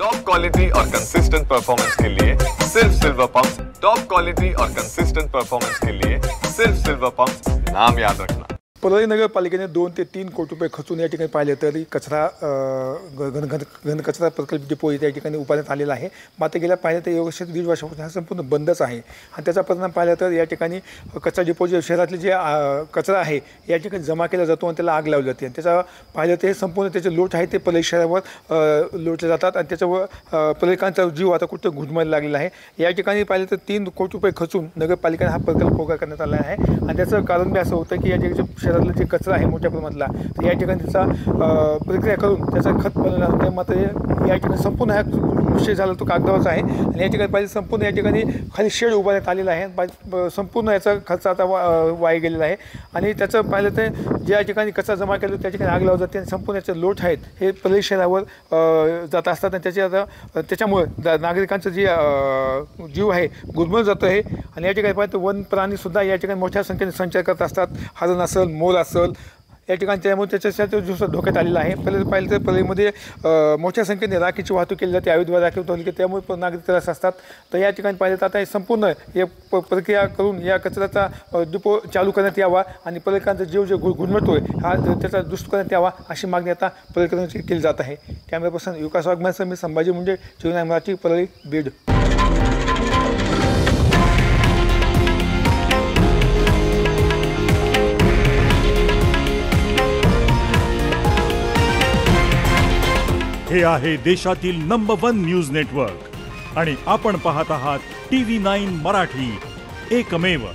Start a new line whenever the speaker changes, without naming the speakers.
Top quality और consistent performance के लिए सिर्फ सिल्वर पंप्स। टॉप क्वालिटी और कंसिस्टेंट परफॉर्मेंस के लिए सिर्फ सिल्वर पंप्स, नाम याद रखना।
परळी नगरपालिकेने 2 ते 3 कोटी रुपये खर्चून या ठिकाणी पाहिले तरी कचरा घनकचरा प्रकल्प डिपो या ठिकाणी उभारण्यात आलेला आहे। मात्र गेल्या पाहिलं तर 1.5 वर्षापासून हा संपूर्ण बंदच आहे आणि त्याचा परिणाम पाहिला तर या ठिकाणी कचरा डिपो जे शहरातले जे कचरा आहे या ठिकाणी जमा केला जातो आणि त्याला आग लावली जाते आणि त्याचा पाहिलं ते संपूर्ण त्याचे लोट आहे ते परळी शहरावर लोटले जातात आणि त्याच्यावर परळीकरांचा जीव आता कुठे घुटमायला लागलेला आहे। या ठिकाणी पाहिलं तर 3 कोटी रुपये खर्चून नगरपालिकेने हा प्रकल्प उभा करण्यात आला आहे आणि त्याचं कारण बी असं होतं की या ठिकाणी शहरातला जे कचरा आहे मोठ्या प्रमाणातला तर या ठिकाणी त्याचा प्रक्रिया करून त्याचा खत बनवला होता। मात्र या ठिकाणी संपूर्ण हा विषय झाला तो कागदावरचा आहे आणि या ठिकाणी पाहिजे संपूर्ण या ठिकाणी खाली शेड उभारण्यात आलेला आहे। संपूर्ण याचा खर्च आता वाया गेलेला आहे आणि त्याचं पाहिलं तर ज्या ठिकाणी कचरा जमा केला त्या ठिकाणी आग लावली जाते आणि संपूर्ण याचे लोट आहेत हे परळी शहरावर जात असतात आणि त्याच्यामुळे नागरिकांचं जे जीव आहे गुदमरला जातो आहे आणि या ठिकाणी पाहिलं तर वन प्राणीसुद्धा या ठिकाणी मोठ्या संख्येने संचार करत असतात। हरण असेल, मोर असेल या ठिकाणी त्यामुळे त्याच्या धोक्यात आलेला आहे। पाहिलं तर परळीमध्ये मोठ्या संख्येने राखीची वाहतूक केली जाते, अवैध राखीव वाहतूक त्यामुळे नागरिक त्रास असतात। तर या ठिकाणी पाहिलं तर आता संपूर्ण हे प्रक्रिया करून या कचऱ्याचा डिपो चालू करण्यात यावा आणि परळीकरांचा जीव जे गुदमरतोय हा त्याचा दुरुस्त करण्यात यावा अशी मागणी आता परळीकरांची केली जात आहे। कॅमेरा पर्सन विकास वाघमारेसह मी संभाजी मुंडे, जीवनाय मराठी, परळी, बीड।
हे आहे देशातील नंबर 1 न्यूज नेटवर्क आणि आपण पाहत आहात TV9 मराठी, एकमेव।